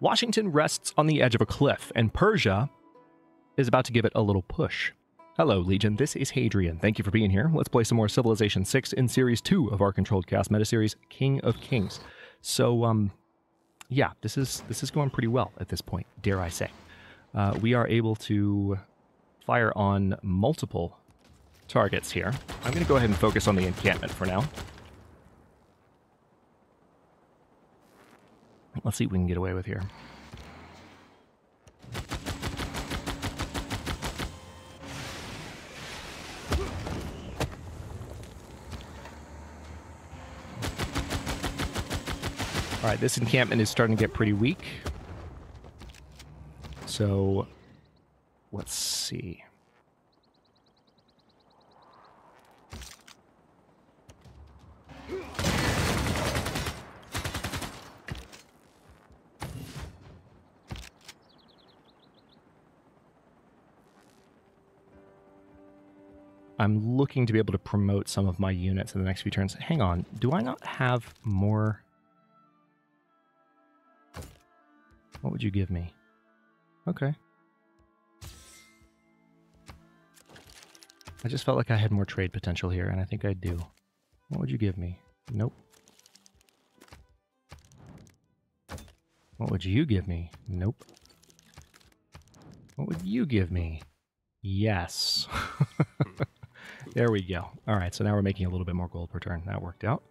Washington rests on the edge of a cliff, and Persia is about to give it a little push. Hello, Legion. This is Hadrian. Thank you for being here. Let's play some more Civilization 6 in Series 2 of our Controlled Chaos Metaseries, King of Kings. So, yeah, this is going pretty well at this point, dare I say. We are able to fire on multiple targets here. I'm going to go ahead and focus on the encampment for now. Let's see what we can get away with here. All right, this encampment is starting to get pretty weak. So, let's see. I'm looking to be able to promote some of my units in the next few turns. Hang on, do I not have more? What would you give me? Okay. I just felt like I had more trade potential here, and I think I do. What would you give me? Nope. What would you give me? Nope. What would you give me? Yes. There we go. All right, so now we're making a little bit more gold per turn. That worked out.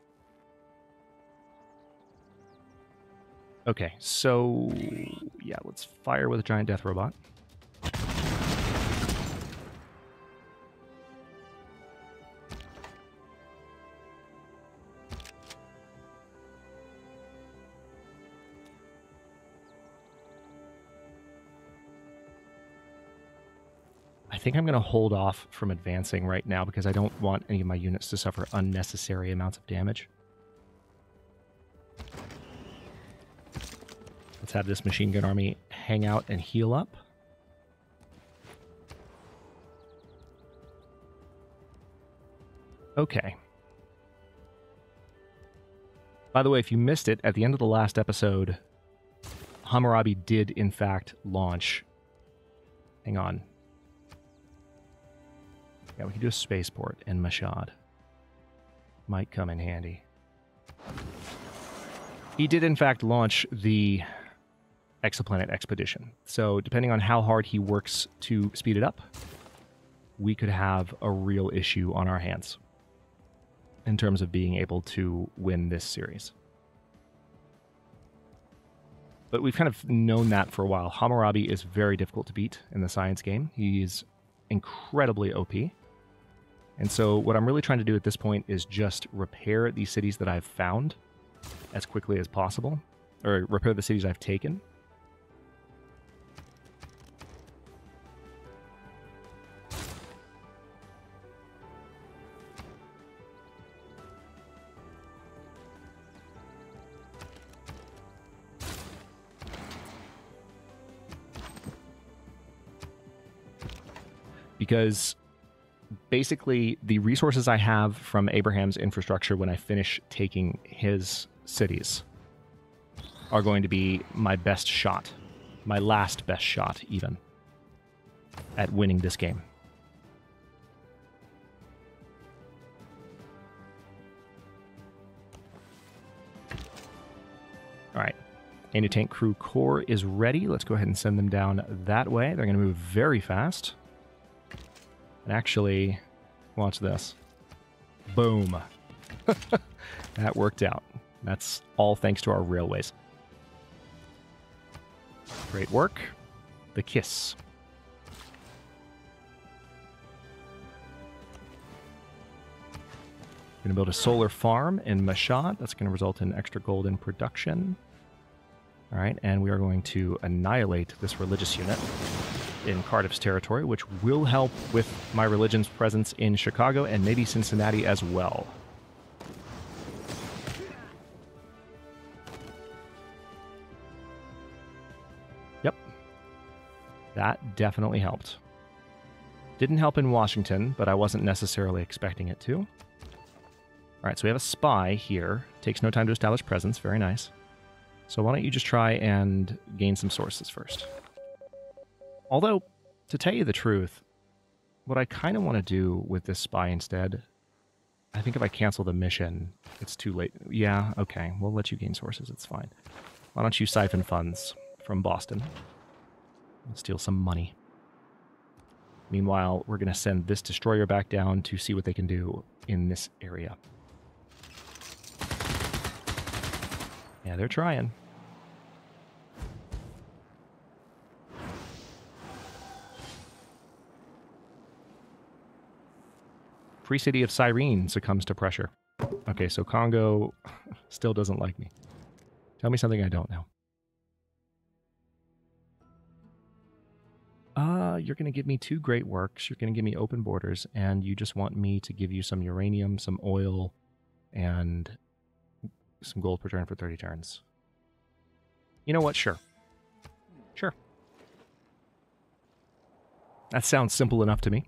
Okay, so yeah, let's fire with a giant death robot. I think I'm going to hold off from advancing right now because I don't want any of my units to suffer unnecessary amounts of damage. Let's have this machine gun army hang out and heal up. Okay. By the way, if you missed it, at the end of the last episode, Hammurabi did in fact launch... Hang on. Yeah, we can do a spaceport in Mashhad. Might come in handy. He did in fact launch the exoplanet expedition. So depending on how hard he works to speed it up, we could have a real issue on our hands in terms of being able to win this series. But we've kind of known that for a while. Hammurabi is very difficult to beat in the science game. He's incredibly OP. And so what I'm really trying to do at this point is just repair these cities that I've found as quickly as possible, or repair the cities I've taken. Because basically the resources I have from Abraham's infrastructure when I finish taking his cities are going to be my best shot, my last best shot even, at winning this game. All right, anti-tank crew core is ready. Let's go ahead and send them down that way. They're going to move very fast. And actually, watch this. Boom. That worked out. That's all thanks to our railways. Great work. The kiss. Going to build a solar farm in Mashhad. That's going to result in extra gold in production. All right, and we are going to annihilate this religious unit in Cardiff's territory, which will help with my religion's presence in Chicago and maybe Cincinnati as well. Yep. That definitely helped. Didn't help in Washington, but I wasn't necessarily expecting it to. All right, so we have a spy here. Takes no time to establish presence. Very nice. So why don't you just try and gain some sources first? Although, to tell you the truth, what I kind of want to do with this spy instead, I think if I cancel the mission, it's too late. Yeah, okay, we'll let you gain sources, it's fine. Why don't you siphon funds from Boston? Steal some money. Meanwhile, we're going to send this destroyer back down to see what they can do in this area. Yeah, they're trying. Free city of Cyrene succumbs to pressure. Okay, so Congo still doesn't like me. Tell me something I don't know. You're going to give me 2 great works. You're going to give me open borders, and you just want me to give you some uranium, some oil, and some gold per turn for 30 turns. You know what? Sure. Sure. That sounds simple enough to me.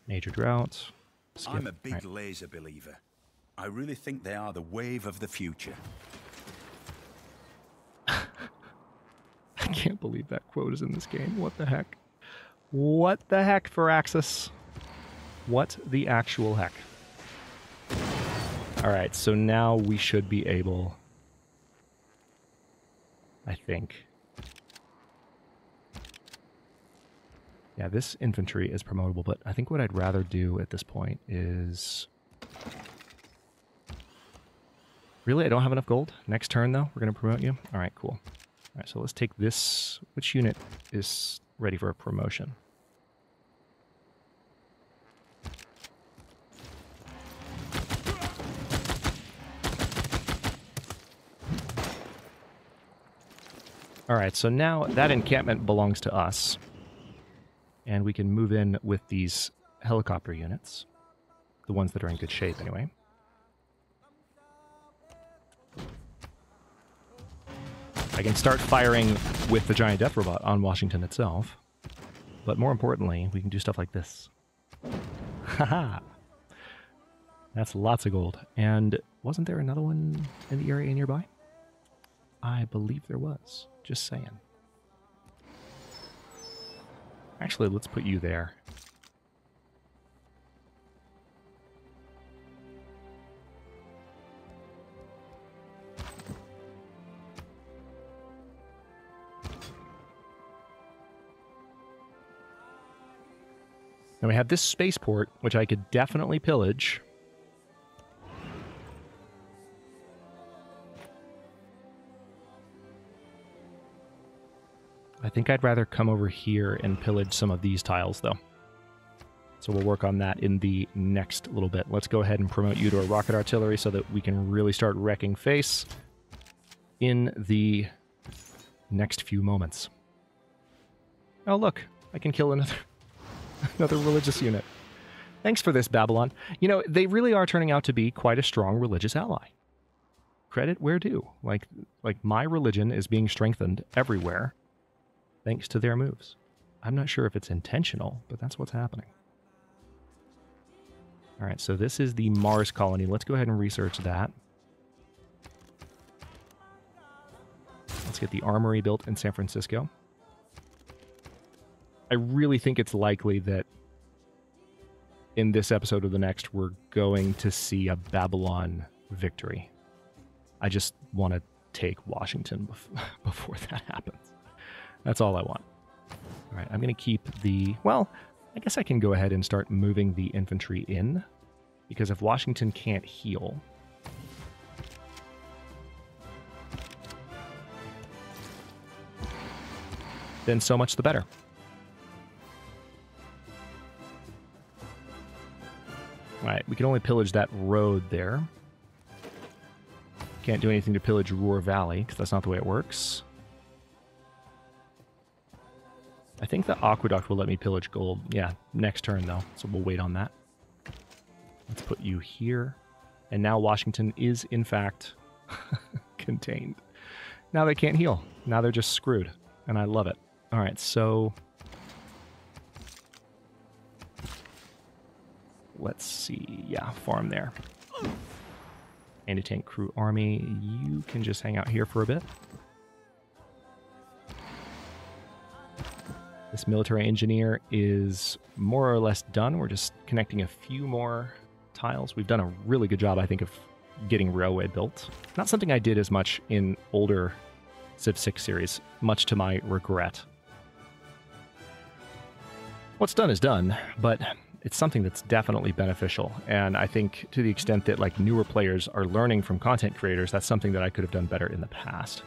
Major drought. Skip. I'm a big laser believer. I really think they are the wave of the future. I can't believe that quote is in this game. What the heck? What the heck, Firaxis? What the actual heck? Alright, so now we should be able... I think. Yeah, this infantry is promotable, but I think what I'd rather do at this point is... Really? I don't have enough gold? Next turn, though? We're going to promote you? Alright, cool. Alright, so let's take this... Which unit is ready for a promotion? Alright, so now that encampment belongs to us. And we can move in with these helicopter units. The ones that are in good shape, anyway. I can start firing with the giant death robot on Washington itself. But more importantly, we can do stuff like this. Haha! That's lots of gold. And wasn't there another one in the area nearby? I believe there was. Just saying. Actually, let's put you there. Now we have this spaceport, which I could definitely pillage. I think I'd rather come over here and pillage some of these tiles, though. So we'll work on that in the next little bit. Let's go ahead and promote you to a rocket artillery so that we can really start wrecking face in the next few moments. Oh, look. I can kill another religious unit. Thanks for this, Babylon. You know, they really are turning out to be quite a strong religious ally. Credit where due. Like my religion is being strengthened everywhere. Thanks to their moves. I'm not sure if it's intentional, but that's what's happening. Alright, so this is the Mars colony. Let's go ahead and research that. Let's get the armory built in San Francisco. I really think it's likely that in this episode or the next, we're going to see a Babylon victory. I just want to take Washington before that happens. That's all I want. All right, I'm going to keep the... Well, I guess I can go ahead and start moving the infantry in, because if Washington can't heal... then so much the better. All right, we can only pillage that road there. Can't do anything to pillage Ruhr Valley, because that's not the way it works. I think the aqueduct will let me pillage gold. Yeah, next turn, though, so we'll wait on that. Let's put you here. And now Washington is, in fact, contained. Now they can't heal. Now they're just screwed, and I love it. All right, so... let's see. Yeah, farm there. Anti-tank crew army, you can just hang out here for a bit. This military engineer is more or less done. We're just connecting a few more tiles. We've done a really good job, I think, of getting railway built. Not something I did as much in older Civ 6 series, much to my regret. What's done is done, but it's something that's definitely beneficial. And I think to the extent that like newer players are learning from content creators, that's something that I could have done better in the past.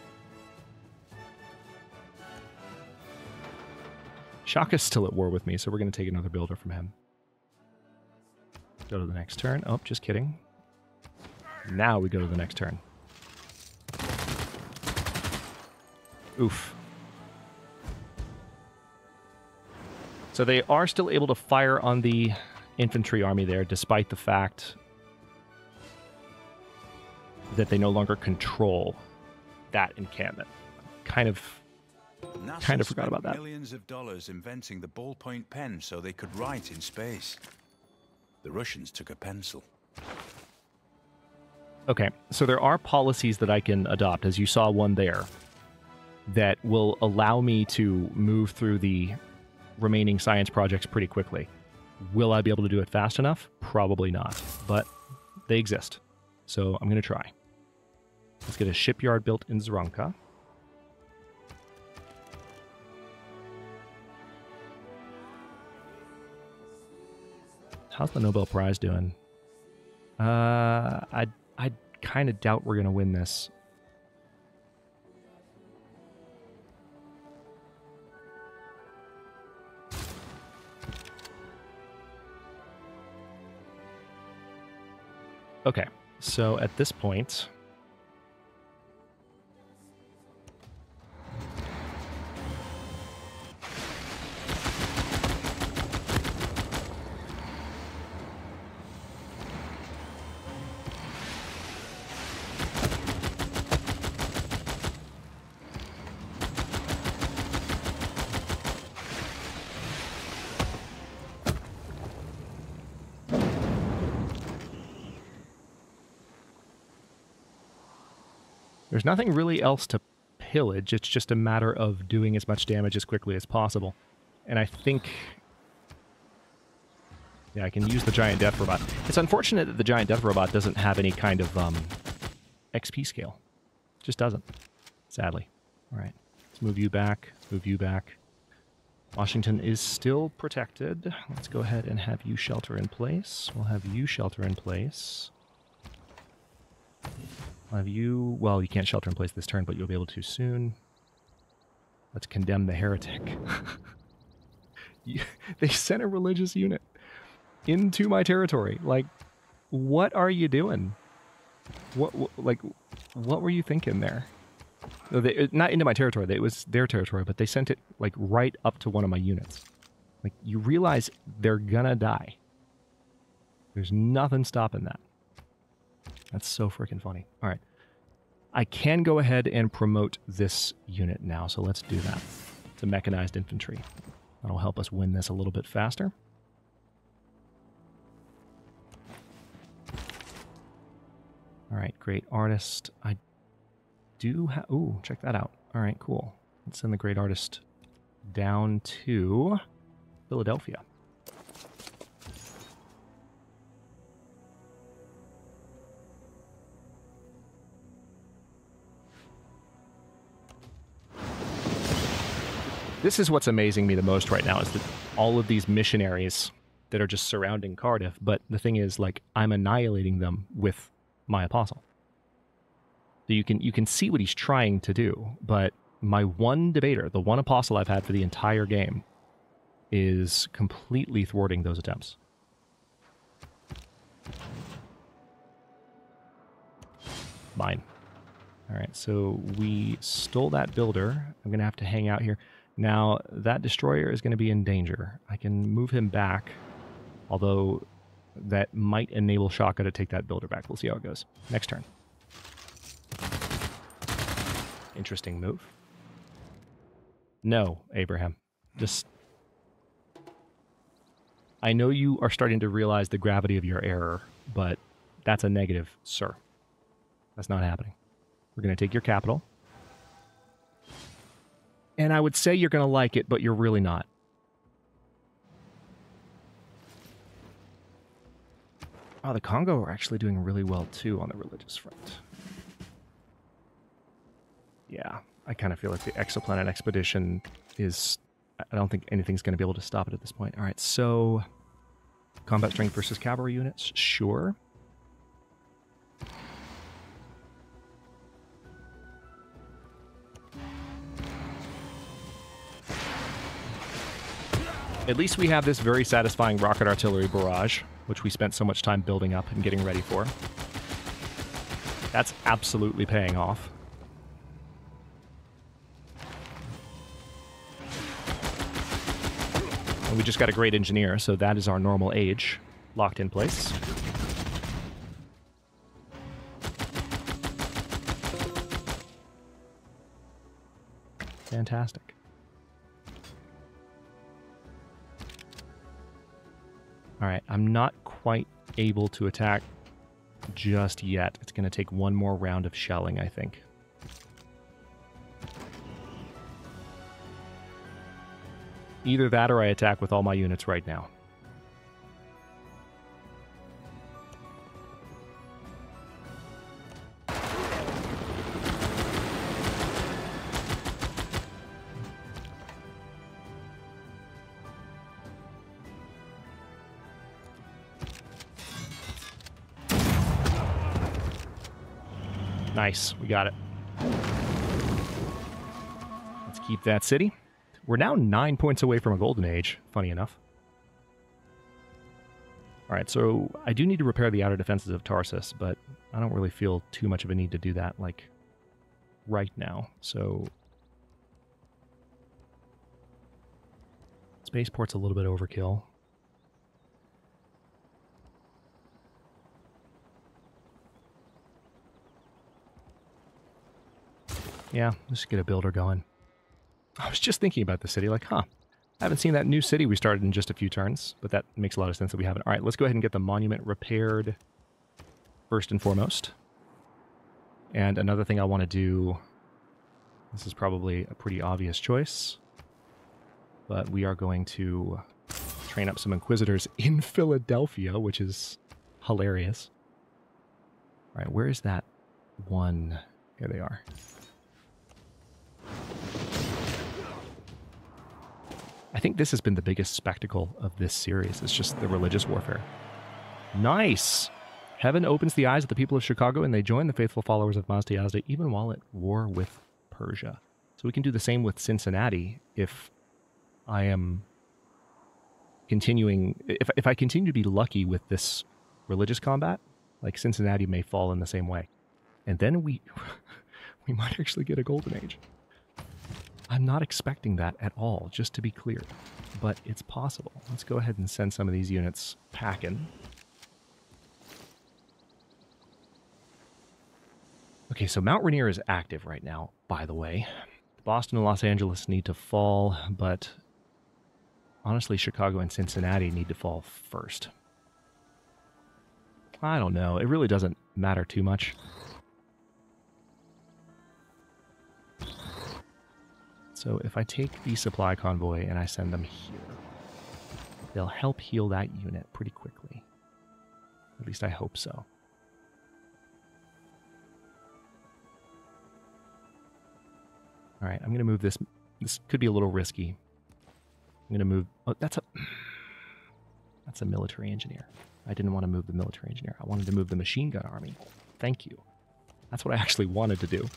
Shaka's still at war with me, so we're going to take another builder from him. Go to the next turn. Oh, just kidding. Now we go to the next turn. Oof. So they are still able to fire on the infantry army there, despite the fact that they no longer control that encampment. Kind of forgot about that. Millions of dollars inventing the ballpoint pen so they could write in space. The Russians took a pencil. Okay, so there are policies that I can adopt, as you saw one there, that will allow me to move through the remaining science projects pretty quickly. Will I be able to do it fast enough? Probably not, but they exist. So I'm going to try. Let's get a shipyard built in Zranka. How's the Nobel Prize doing? I kind of doubt we're going to win this. Okay, so at this point, there's nothing really else to pillage. It's just a matter of doing as much damage as quickly as possible. And I think... yeah, I can use the Giant Death Robot. It's unfortunate that the Giant Death Robot doesn't have any kind of XP scale. It just doesn't, sadly. All right, let's move you back, move you back. Washington is still protected. Let's go ahead and have you shelter in place. We'll have you shelter in place. I'll have you... well, you can't shelter in place this turn, but you'll be able to soon. Let's condemn the heretic. They sent a religious unit into my territory. Like, what are you doing? What were you thinking there? No, not into my territory. It was their territory, but they sent it, like, right up to one of my units. Like, you realize they're gonna die. There's nothing stopping that. That's so freaking funny. All right. I can go ahead and promote this unit now, so let's do that. It's a mechanized infantry. That'll help us win this a little bit faster. All right, great artist. I do have... ooh, check that out. All right, cool. Let's send the great artist down to Philadelphia. This is what's amazing me the most right now, is that all of these missionaries that are just surrounding Cardiff, but the thing is, like, I'm annihilating them with my apostle. So you can see what he's trying to do, but my one debater, the one apostle I've had for the entire game, is completely thwarting those attempts. Mine. All right, so we stole that builder. I'm going to have to hang out here. Now, that destroyer is going to be in danger. I can move him back, although that might enable Shaka to take that builder back. We'll see how it goes. Next turn. Interesting move. No, Abraham. Just... I know you are starting to realize the gravity of your error, but that's a negative, sir. That's not happening. We're going to take your capital. And I would say you're going to like it, but you're really not. Oh, the Congo are actually doing really well, too, on the religious front. Yeah, I kind of feel like the exoplanet expedition is... I don't think anything's going to be able to stop it at this point. All right, so... combat strength versus cavalry units? Sure. At least we have this very satisfying rocket artillery barrage, which we spent so much time building up and getting ready for. That's absolutely paying off. And we just got a great engineer, so that is our normal age locked in place. Fantastic. All right, I'm not quite able to attack just yet. It's going to take one more round of shelling, I think. Either that or I attack with all my units right now. Nice, we got it. Let's keep that city. We're now 9 points away from a golden age, funny enough. Alright, so I do need to repair the outer defenses of Tarsus, but I don't really feel too much of a need to do that, like, right now. So... Spaceport's a little bit overkill. Yeah, let's just get a builder going. I was just thinking about the city, like, I haven't seen that new city we started in just a few turns, but that makes a lot of sense that we haven't. All right, let's go ahead and get the monument repaired first and foremost. And another thing I want to do, this is probably a pretty obvious choice, but we are going to train up some Inquisitors in Philadelphia, which is hilarious. All right, where is that one? Here they are. I think this has been the biggest spectacle of this series. It's just the religious warfare. Nice! Heaven opens the eyes of the people of Chicago, and they join the faithful followers of Mazda Yazda, even while at war with Persia. So we can do the same with Cincinnati if I am continuing... If I continue to be lucky with this religious combat, like Cincinnati may fall in the same way. And then we might actually get a golden age. I'm not expecting that at all, just to be clear, but it's possible. Let's go ahead and send some of these units packing. Okay, so Mount Rainier is active right now, by the way. Boston and Los Angeles need to fall, but honestly, Chicago and Cincinnati need to fall first. I don't know. It really doesn't matter too much. So if I take the supply convoy and I send them here, they'll help heal that unit pretty quickly. At least I hope so. All right, I'm going to move this. This could be a little risky. I'm going to move... Oh, that's a military engineer. I didn't want to move the military engineer. I wanted to move the machine gun army. Thank you. That's what I actually wanted to do.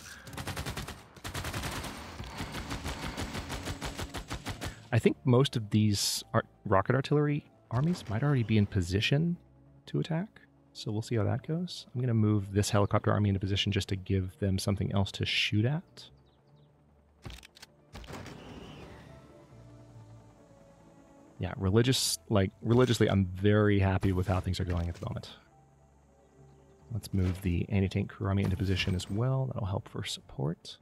I think most of these rocket artillery armies might already be in position to attack, so we'll see how that goes. I'm going to move this helicopter army into position just to give them something else to shoot at. Yeah, religiously, I'm very happy with how things are going at the moment. Let's move the anti-tank crew army into position as well. That'll help for support.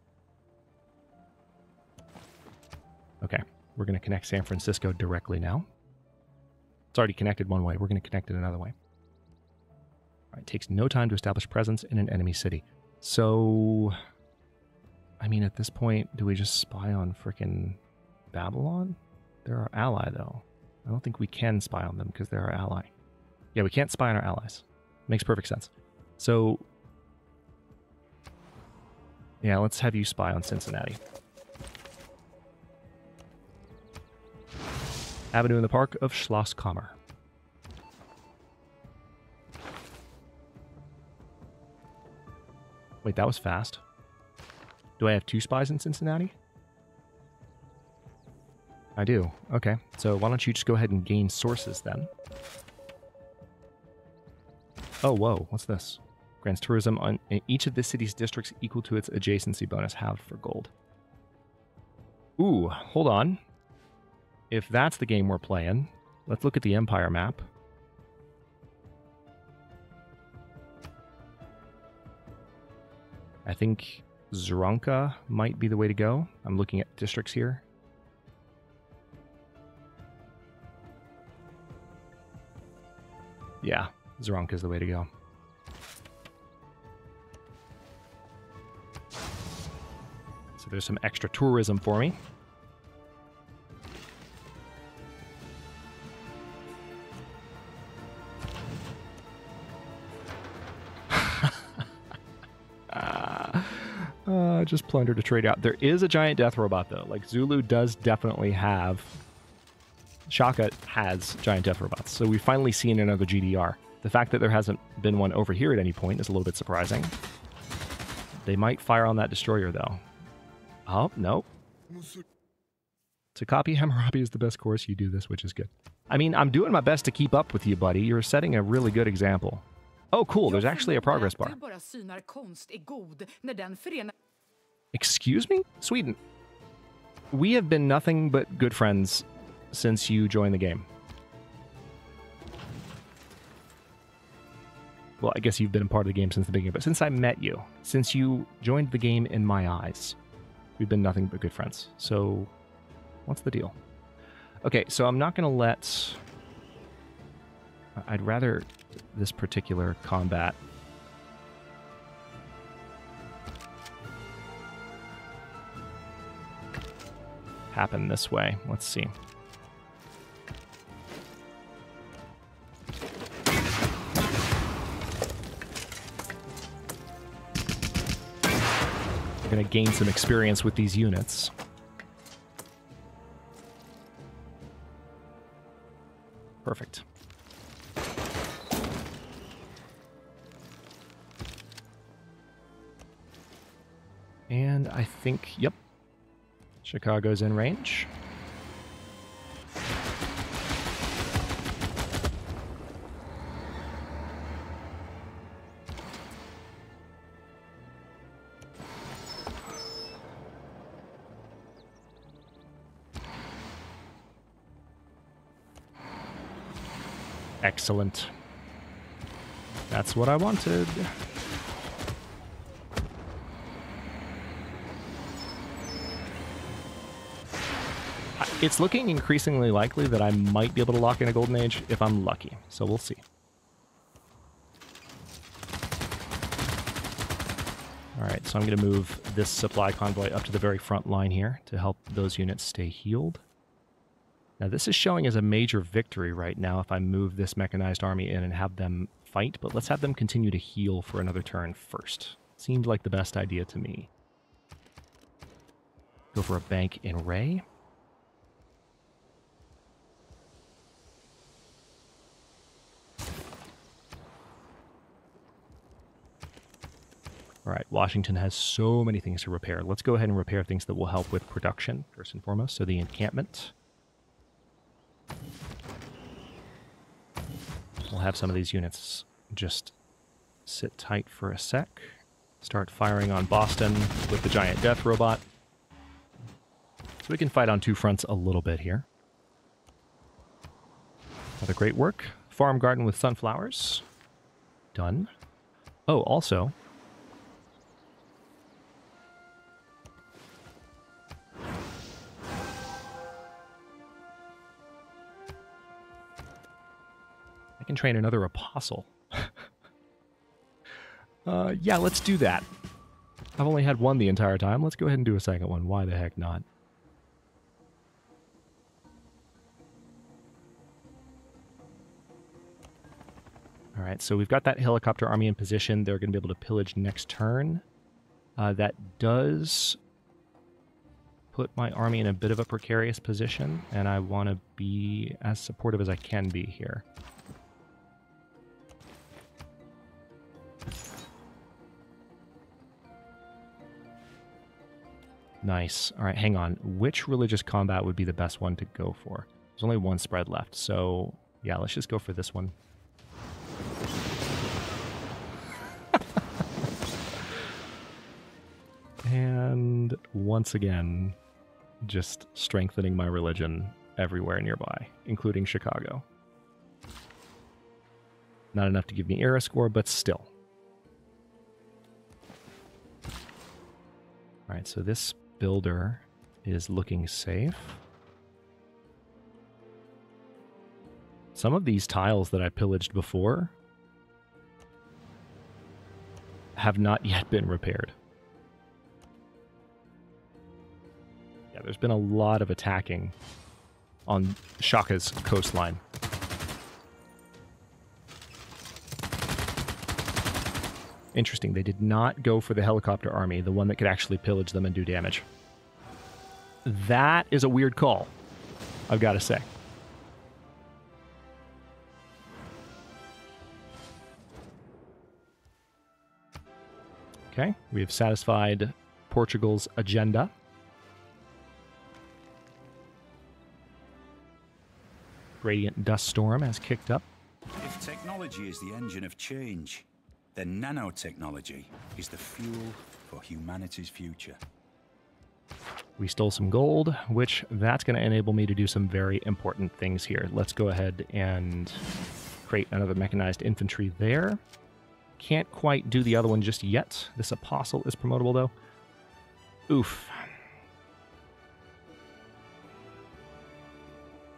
Okay. We're going to connect San Francisco directly now. It's already connected one way. We're going to connect it another way. All right, it takes no time to establish presence in an enemy city. So, I mean, at this point, do we just spy on frickin' Babylon? They're our ally, though. I don't think we can spy on them because they're our ally. Yeah, we can't spy on our allies. Makes perfect sense. So, yeah, let's have you spy on Cincinnati. Avenue in the Park of Schlosskammer. Wait, that was fast. Do I have 2 spies in Cincinnati? I do. Okay, so why don't you just go ahead and gain sources then? Oh, whoa, what's this? Grants tourism on each of the city's districts equal to its adjacency bonus halved for gold. Ooh, hold on. If that's the game we're playing, let's look at the Empire map. I think Zranka might be the way to go. I'm looking at districts here. Yeah, Zranka is the way to go. So there's some extra tourism for me. Just plunder to trade out. There is a giant death robot, though. Like, Zulu does definitely have... Shaka has giant death robots, so we've finally seen another GDR. The fact that there hasn't been one over here at any point is a little bit surprising. They might fire on that destroyer, though. Oh, no. To copy Hammurabi is the best course. You do this, which is good. I mean, I'm doing my best to keep up with you, buddy. You're setting a really good example. Oh, cool. There's actually a progress bar. Excuse me? Sweden. We have been nothing but good friends since you joined the game. Well, I guess you've been a part of the game since the beginning, but since I met you, since you joined the game in my eyes, we've been nothing but good friends. So, what's the deal? Okay, so I'm not going to let... I'd rather this particular combat... happen this way. Let's see. We're going to gain some experience with these units. Perfect. And I think, yep, Chicago's in range. Excellent. That's what I wanted. It's looking increasingly likely that I might be able to lock in a Golden Age if I'm lucky, so we'll see. Alright, so I'm going to move this supply convoy up to the very front line here to help those units stay healed. Now this is showing as a major victory right now if I move this mechanized army in and have them fight, but let's have them continue to heal for another turn first. Seemed like the best idea to me. Go for a bank in Ray. All right, Washington has so many things to repair. Let's go ahead and repair things that will help with production, first and foremost. So the encampment. We'll have some of these units just sit tight for a sec. Start firing on Boston with the giant death robot. So we can fight on two fronts a little bit here. Another great work. Farm garden with sunflowers. Done. Oh, also... can train another apostle. Yeah, let's do that. I've only had one the entire time. Let's go ahead and do a second one. Why the heck not? All right, so we've got that helicopter army in position. They're going to be able to pillage next turn. That does put my army in a bit of a precarious position, and I want to be as supportive as I can be here. Nice. All right, hang on. Which religious combat would be the best one to go for? There's only one spread left, so yeah, let's just go for this one. And once again, just strengthening my religion everywhere nearby, including Chicago. Not enough to give me era score, but still. All right, so this builder is looking safe. Some of these tiles that I pillaged before have not yet been repaired. Yeah, there's been a lot of attacking on Shaka's coastline. Interesting, they did not go for the helicopter army, the one that could actually pillage them and do damage. That is a weird call, I've got to say. Okay, we have satisfied Portugal's agenda. Gradient dust storm has kicked up. If technology is the engine of change, then nanotechnology is the fuel for humanity's future. We stole some gold, which that's going to enable me to do some very important things here. Let's go ahead and create another mechanized infantry there. Can't quite do the other one just yet. This apostle is promotable, though. Oof.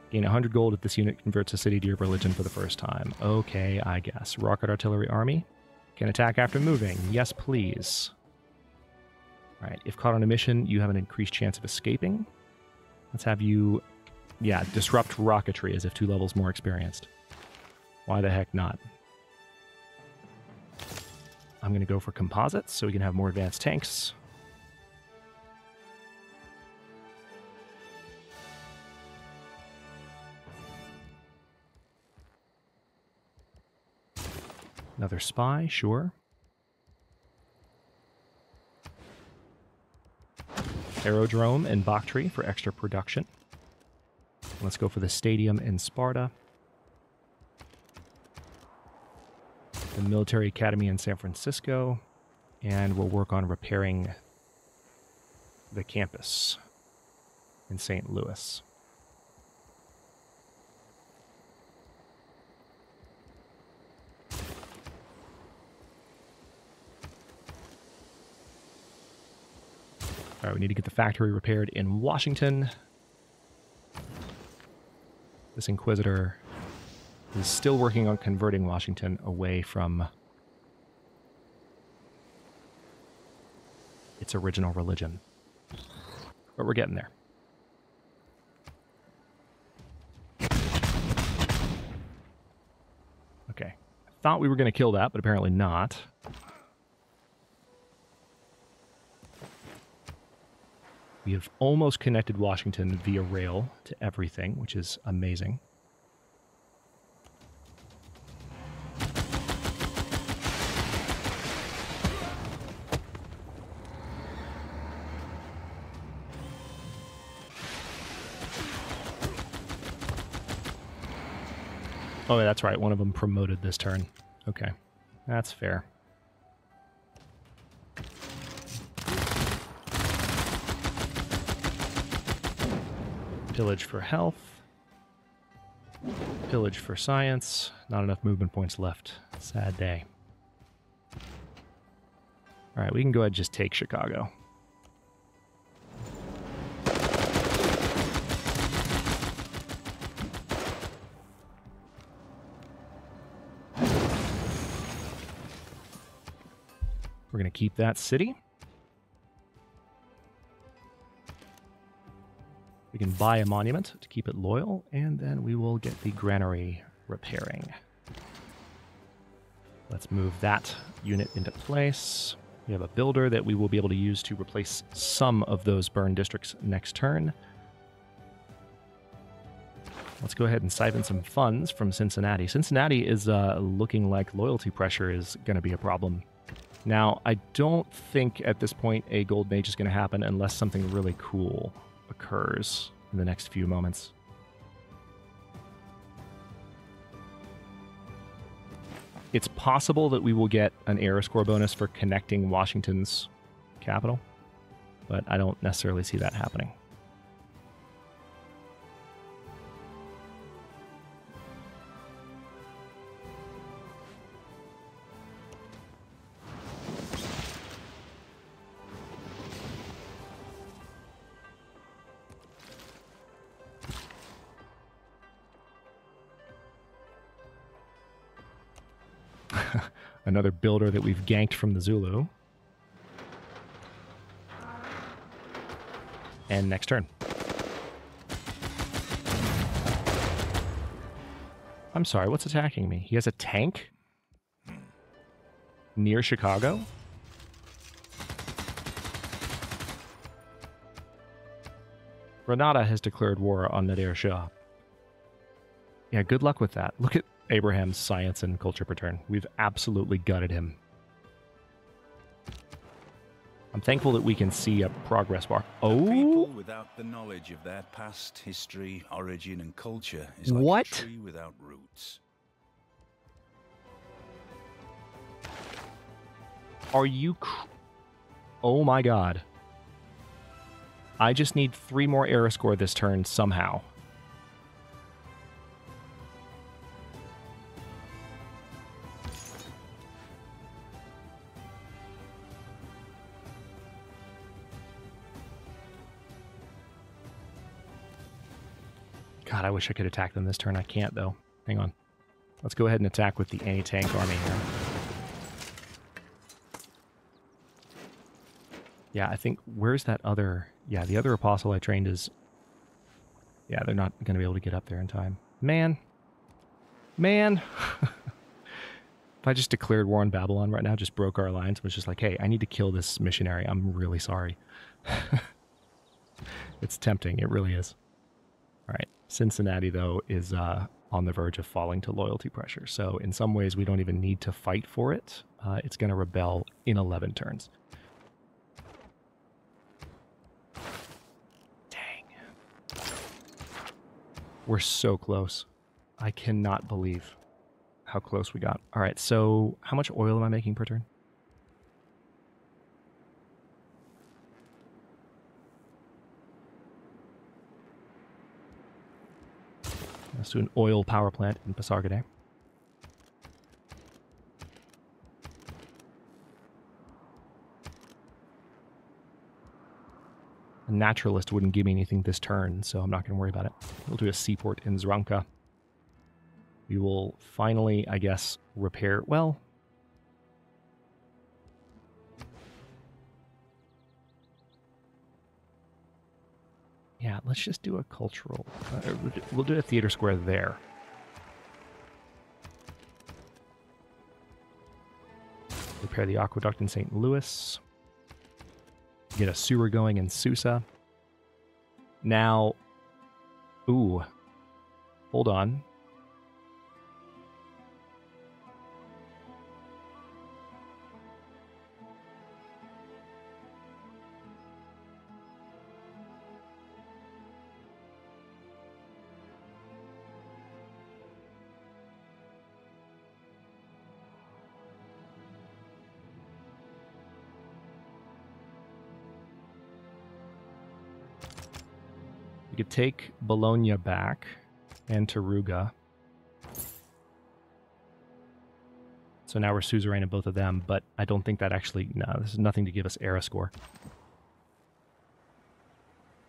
Gain 100 gold if this unit converts a city to your religion for the first time. Okay, I guess. Rocket artillery army. Can attack after moving. Yes, please. All right, if caught on a mission, you have an increased chance of escaping. Let's have you, yeah, disrupt rocketry as if 2 levels more experienced. Why the heck not? I'm going to go for composites so we can have more advanced tanks. Another spy, sure. Aerodrome and Bactri for extra production. Let's go for the stadium in Sparta. The military academy in San Francisco. And we'll work on repairing the campus in St. Louis. All right, we need to get the factory repaired in Washington. This Inquisitor is still working on converting Washington away from its original religion. But we're getting there. Okay. I thought we were going to kill that, but apparently not. We have almost connected Washington via rail to everything, which is amazing. Oh, yeah, that's right. One of them promoted this turn. Okay. That's fair. Pillage for health. Pillage for science. Not enough movement points left. Sad day. Alright, we can go ahead and just take Chicago. We're going to keep that city. can buy a monument to keep it loyal, and then we will get the granary repairing. Let's move that unit into place. We have a builder that we will be able to use to replace some of those burn districts next turn. Let's go ahead and siphon some funds from Cincinnati. Cincinnati is looking like loyalty pressure is going to be a problem. Now, I don't think at this point a Golden Age is going to happen unless something really cool occurs in the next few moments. It's possible that we will get an era score bonus for connecting Washington's capital, but I don't necessarily see that happening. Another builder that we've ganked from the Zulu. And next turn. I'm sorry, what's attacking me? He has a tank? Near Chicago? Granada has declared war on Nader Shah. Yeah, good luck with that. Look at Abraham's science and culture per turn. We've absolutely gutted him. I'm thankful that we can see a progress bar. Oh! People without the knowledge of their past, history, origin, and culture is like what? a tree without roots. Are you... Oh my god. I just need 3 more era score this turn somehow. God, I wish I could attack them this turn. I can't, though. Hang on. Let's go ahead and attack with the anti-tank army here. Yeah, I think... Where's that other... Yeah, the other apostle I trained is... Yeah, they're not going to be able to get up there in time. Man. Man. If I just declared war on Babylon right now, just broke our alliance, was just like, hey, I need to kill this missionary. I'm really sorry. It's tempting. It really is. All right. Cincinnati, though, is on the verge of falling to loyalty pressure. So in some ways, we don't even need to fight for it. It's going to rebel in 11 turns. Dang. We're so close. I cannot believe how close we got. All right, so how much oil am I making per turn? Let's do an oil power plant in Pasargadae. A naturalist wouldn't give me anything this turn, so I'm not going to worry about it. We'll do a seaport in Zranka. We will finally, I guess, repair... Well... Yeah, let's just do a cultural... we'll do a theater square there. Repair the aqueduct in St. Louis. Get a sewer going in Susa. Now... Ooh. Hold on. We could take Bologna back and Taruga. So now we're suzerain in both of them, but I don't think that actually... No, this is nothing to give us era score.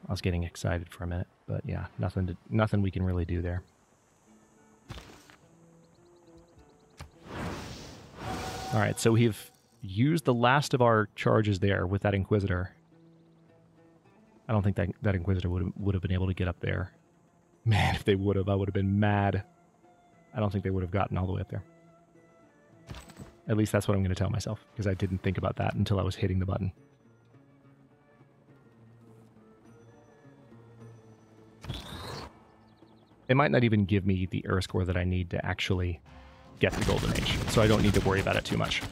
I was getting excited for a minute, but yeah, nothing we can really do there. All right, so we've used the last of our charges there with that Inquisitor. I don't think that Inquisitor would have been able to get up there. Man, if they would have, I would have been mad. I don't think they would have gotten all the way up there. At least that's what I'm going to tell myself, because I didn't think about that until I was hitting the button. It might not even give me the era score that I need to actually get the Golden Age, so I don't need to worry about it too much.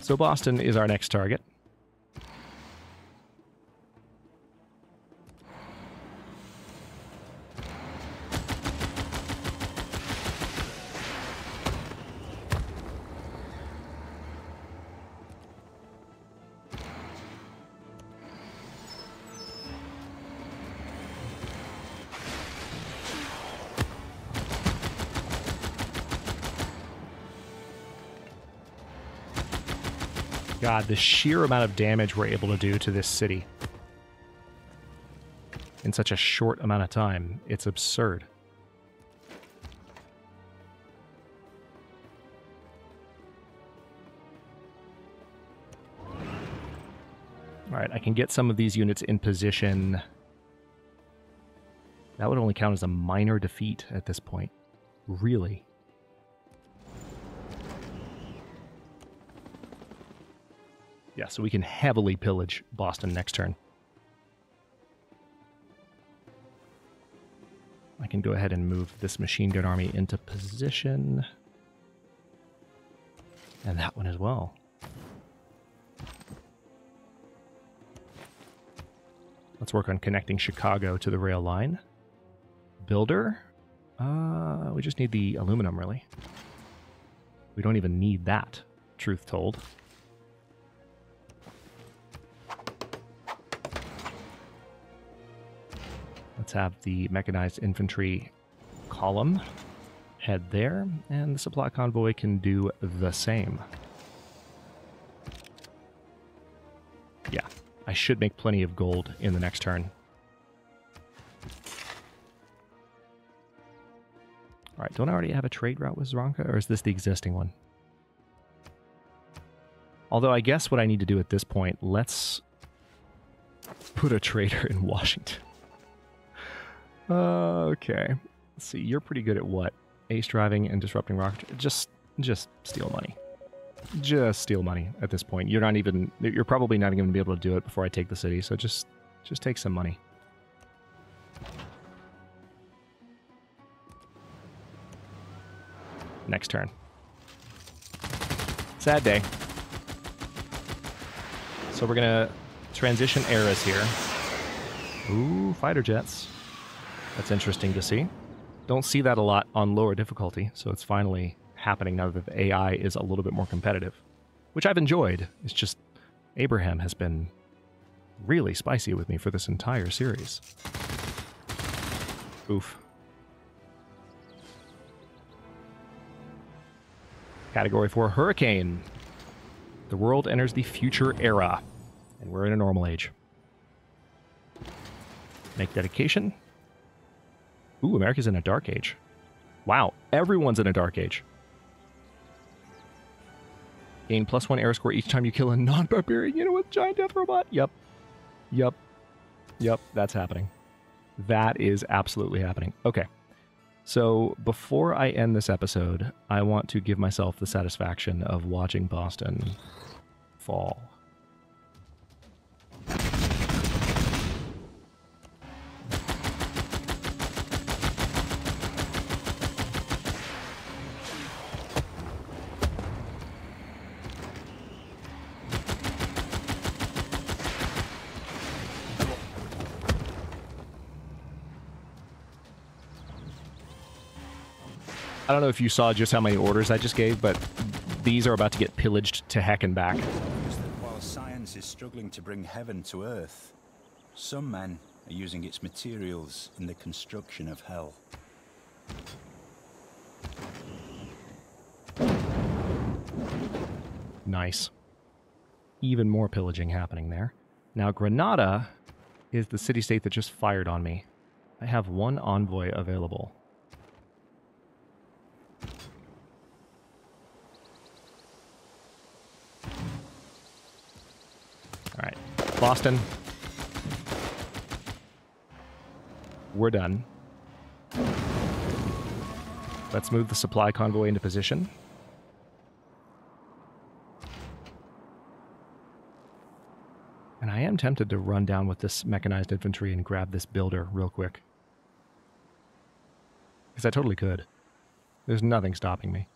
So Boston is our next target. God, the sheer amount of damage we're able to do to this city in such a short amount of time, it's absurd. Alright, I can get some of these units in position. That would only count as a minor defeat at this point. Really? Yeah, so we can heavily pillage Boston next turn. I can go ahead and move this machine gun army into position. And that one as well. Let's work on connecting Chicago to the rail line. Builder? We just need the aluminum, really. We don't even need that, truth told. Let's have the mechanized infantry column head there, and the supply convoy can do the same. Yeah, I should make plenty of gold in the next turn. Alright, don't I already have a trade route with Zranka, or is this the existing one? Although I guess what I need to do at this point, let's put a trader in Washington. Okay. Let's see, you're pretty good at what? Ace driving and disrupting rocket. Just steal money. Just steal money at this point. You're probably not even going to be able to do it before I take the city, so just take some money. Next turn. Sad day. So we're gonna transition eras here. Ooh, fighter jets. That's interesting to see. Don't see that a lot on lower difficulty, so it's finally happening now that the AI is a little bit more competitive, which I've enjoyed. It's just Abraham has been really spicy with me for this entire series. Oof. Category 4 Hurricane. The world enters the future era, and we're in a normal age. Make dedication. Ooh, America's in a dark age. Wow, everyone's in a dark age. Gain +1 era score each time you kill a non-barbarian unit with giant death robot. Yep, that's happening. That is absolutely happening. Okay, so before I end this episode, I want to give myself the satisfaction of watching Boston fall. I don't know if you saw just how many orders I just gave, but these are about to get pillaged to heck and back. While science is struggling to bring heaven to earth, some men are using its materials in the construction of hell. Nice. Even more pillaging happening there. Now, Granada is the city-state that just fired on me. I have one envoy available. Alright, Boston. We're done. Let's move the supply convoy into position. And I am tempted to run down with this mechanized infantry and grab this builder real quick. Because I totally could. There's nothing stopping me.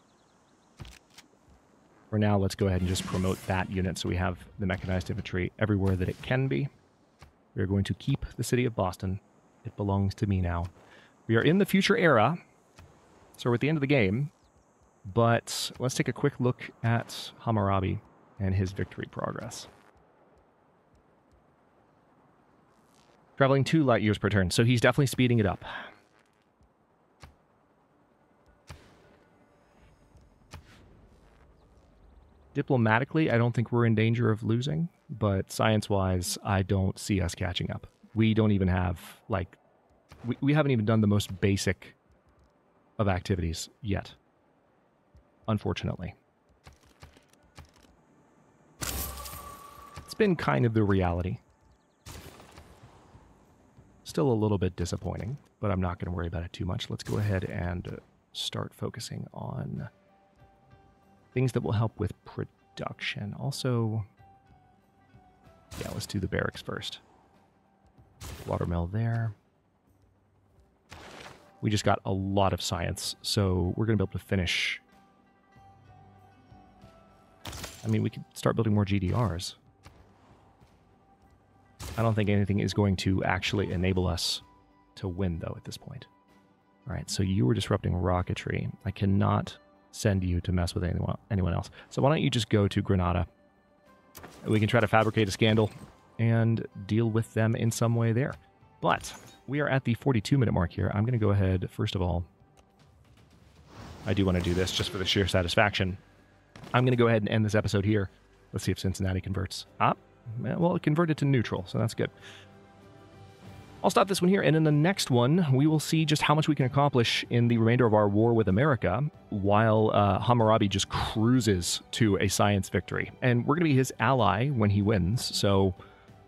For now, let's go ahead and just promote that unit so we have the mechanized infantry everywhere that it can be. We are going to keep the city of Boston. It belongs to me now. We are in the future era, so we're at the end of the game. But let's take a quick look at Hammurabi and his victory progress. Traveling 2 light years per turn, so he's definitely speeding it up. Diplomatically, I don't think we're in danger of losing, but science-wise, I don't see us catching up. We don't even have, like, we haven't even done the most basic of activities yet, unfortunately. It's been kind of the reality. Still a little bit disappointing, but I'm not going to worry about it too much. Let's go ahead and start focusing on things that will help with production. Also, yeah, let's do the barracks first. Watermill there. We just got a lot of science, so we're going to be able to finish. I mean, we could start building more GDRs. I don't think anything is going to actually enable us to win, though, at this point. All right, so you were disrupting rocketry. I cannot send you to mess with anyone else. So why don't you just go to Granada? We can try to fabricate a scandal and deal with them in some way there. But we are at the 42-minute mark here. I'm going to go ahead, first of all. I do want to do this just for the sheer satisfaction. I'm going to go ahead and end this episode here. Let's see if Cincinnati converts. Well, it converted to neutral, so that's good. I'll stop this one here, and in the next one, we will see just how much we can accomplish in the remainder of our war with America, while Hammurabi just cruises to a science victory. And we're going to be his ally when he wins, so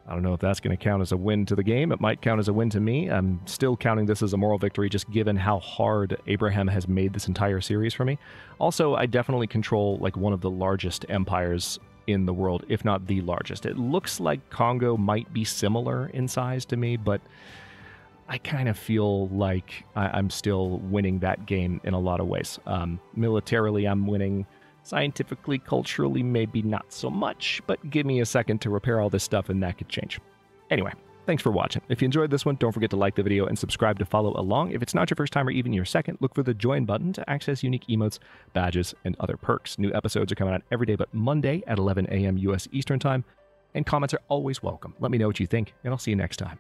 I don't know if that's going to count as a win to the game. It might count as a win to me. I'm still counting this as a moral victory, just given how hard Abraham has made this entire series for me. Also, I definitely control like one of the largest empires in the world, if not the largest. It looks like Congo might be similar in size to me, but I kind of feel like I'm still winning that game in a lot of ways. Militarily, I'm winning. Scientifically, culturally, maybe not so much, but give me a second to repair all this stuff and that could change. Anyway, thanks for watching. If you enjoyed this one, don't forget to like the video and subscribe to follow along. If it's not your first time or even your second, look for the join button to access unique emotes, badges, and other perks. New episodes are coming out every day but Monday at 11 a.m. U.S. Eastern Time, and comments are always welcome. Let me know what you think, and I'll see you next time.